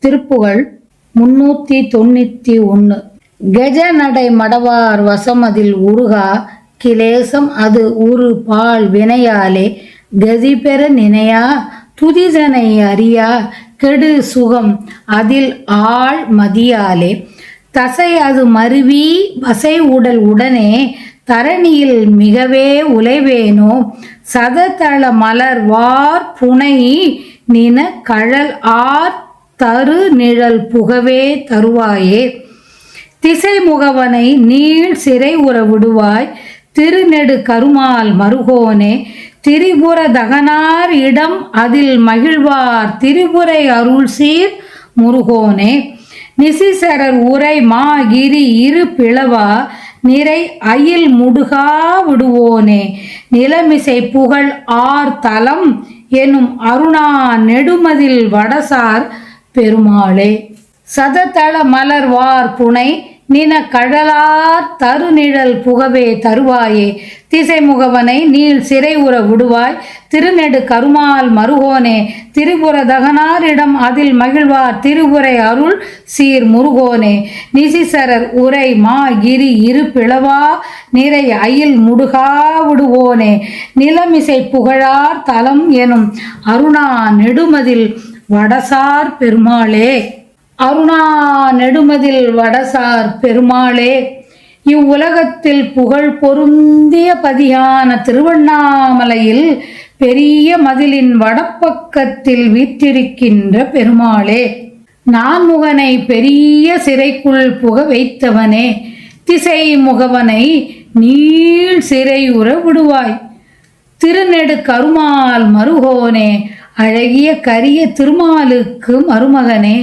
திருப்புகழ் 391. கெஜ நடை மடவார் வசமதில் உருகா கிலேசம் அது உரு பால் வினையாலே கதிபெற நினையா துதிதனை அறியா கெடு சுகம் அதில் ஆள் மதியாலே தசை அது மருவி வசை உடல் உடனே தரணியில் மிகவே உலைவேனோ சததள மலர் வார் புனை நின கழல் ஆர் தரு நிழல் புகவே தருவாயே திசை முகவனை நீள் சிறை உற விடுவாய் திருநெடு கருமால் மருகோனே திரிபுர தகனார் இடம் அதில் மகிழ்வார் திரிபுரை அருள் சீர் முருகோனே நிசிசரர் உரை மா கிரி இரு பிளவா நிறை அயில் முடுகா விடுவோனே நிலமிசை புகழ் ஆர் தலம் எனும் அருணா நெடுமதில் வடசார் பெருமாளே சததள மலர் வார் புனை நின கழலார் தருநிழல் புகவே தருவாயே திசை முகவனை நீள் சிறை உற விடுவாய் திருநெடு கருமால் மருகோனே திரிபுர தகனாரிடம் அதில் மகிழ்வார் திரிபுரை அருள் சீர் முருகோனே நிசிசரர் உரை மா கிரி இரு பிளவா நிறை அயில் முடுகா விடுவோனே நிலமிசை புகழார் தலம் எனும் அருணா நெடுமதில் வடசார் பெருமாளே அருணா நெடுமதில் வடசார் பெருமாளே இவ்வுலகத்தில் புகழ் பொருந்திய பதியான திருவண்ணாமலையில் பெரிய மதிலின் வடப்பக்கத்தில் வீற்றிருக்கின்ற பெருமாளே நான்முகனை பெரிய சிறைக்குள் புக வைத்தவனே திசை முகவனை நீள் சிறையுற விடுவாய் திருநெடு கருமால் மருகோனே அழகிய கரிய திருமாலுக்கு மருமகனே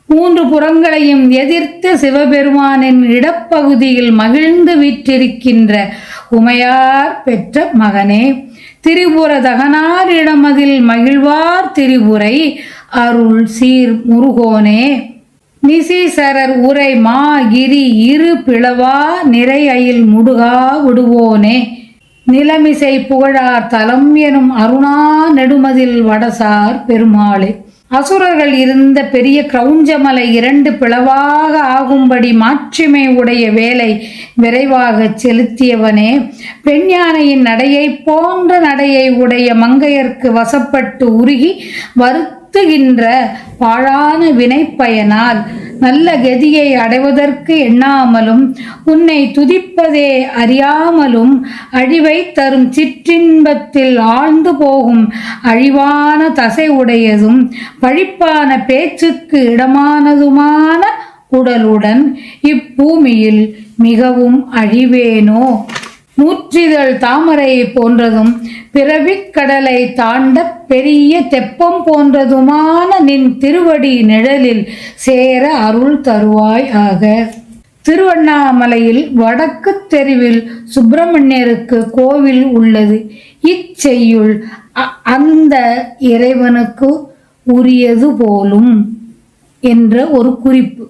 மூன்று புறங்களையும் எதிர்த்த சிவபெருமானின் இடப்பகுதியில் மகிழ்ந்து வீற்றிருக்கின்ற உமையார் பெற்ற மகனே திரிபுர தகனார் இடமதில் மகிழ்வார் திரிபுரை அருள் சீர் முருகோனே நிசீசரர் உரை மா கிரி இரு பிளவா நிறை அயில் முடுகா விடுவோனே நிலமிசை புகழார் தலம் எனும் அருணா நெடுமதில் வடசார் பெருமாளே அசுரர்கள் இருந்த பெரிய கிரௌஞ்சமலை இரண்டு பிளவாக ஆகும்படி மாட்சிமை உடைய வேலை விரைவாக செலுத்தியவனே பெண் யானையின் நடையை போன்ற நடையை உடைய மங்கையர்க்கு வசப்பட்டு உருகி வருத்துகின்ற பாழான வினைப்பயனால் நல்ல கதியை அடைவதற்கு எண்ணாமலும் உன்னை துதிப்பதே அறியாமலும் அழிவை தரும் சிற்றின்பத்தில் ஆழ்ந்து போகும் அழிவான தசை உடையதும் பழிப்பான பேச்சுக்கு இடமானதுமான உடலுடன் இப்பூமியில் மிகவும் அழிவேனோ நூற்றிதழ் தாமரை போன்றதும் பிறவிக் கடலை தாண்ட பெரிய தெப்பம் போன்றதுமான நின் திருவடி நிழலில் சேர அருள் தருவாய் ஆக. திருவண்ணாமலையில் வடக்கு தெருவில் சுப்பிரமணியருக்கு கோவில் உள்ளது. இச்செய்யுள் அந்த இறைவனுக்கு உரியது போலும் என்ற ஒரு குறிப்பு.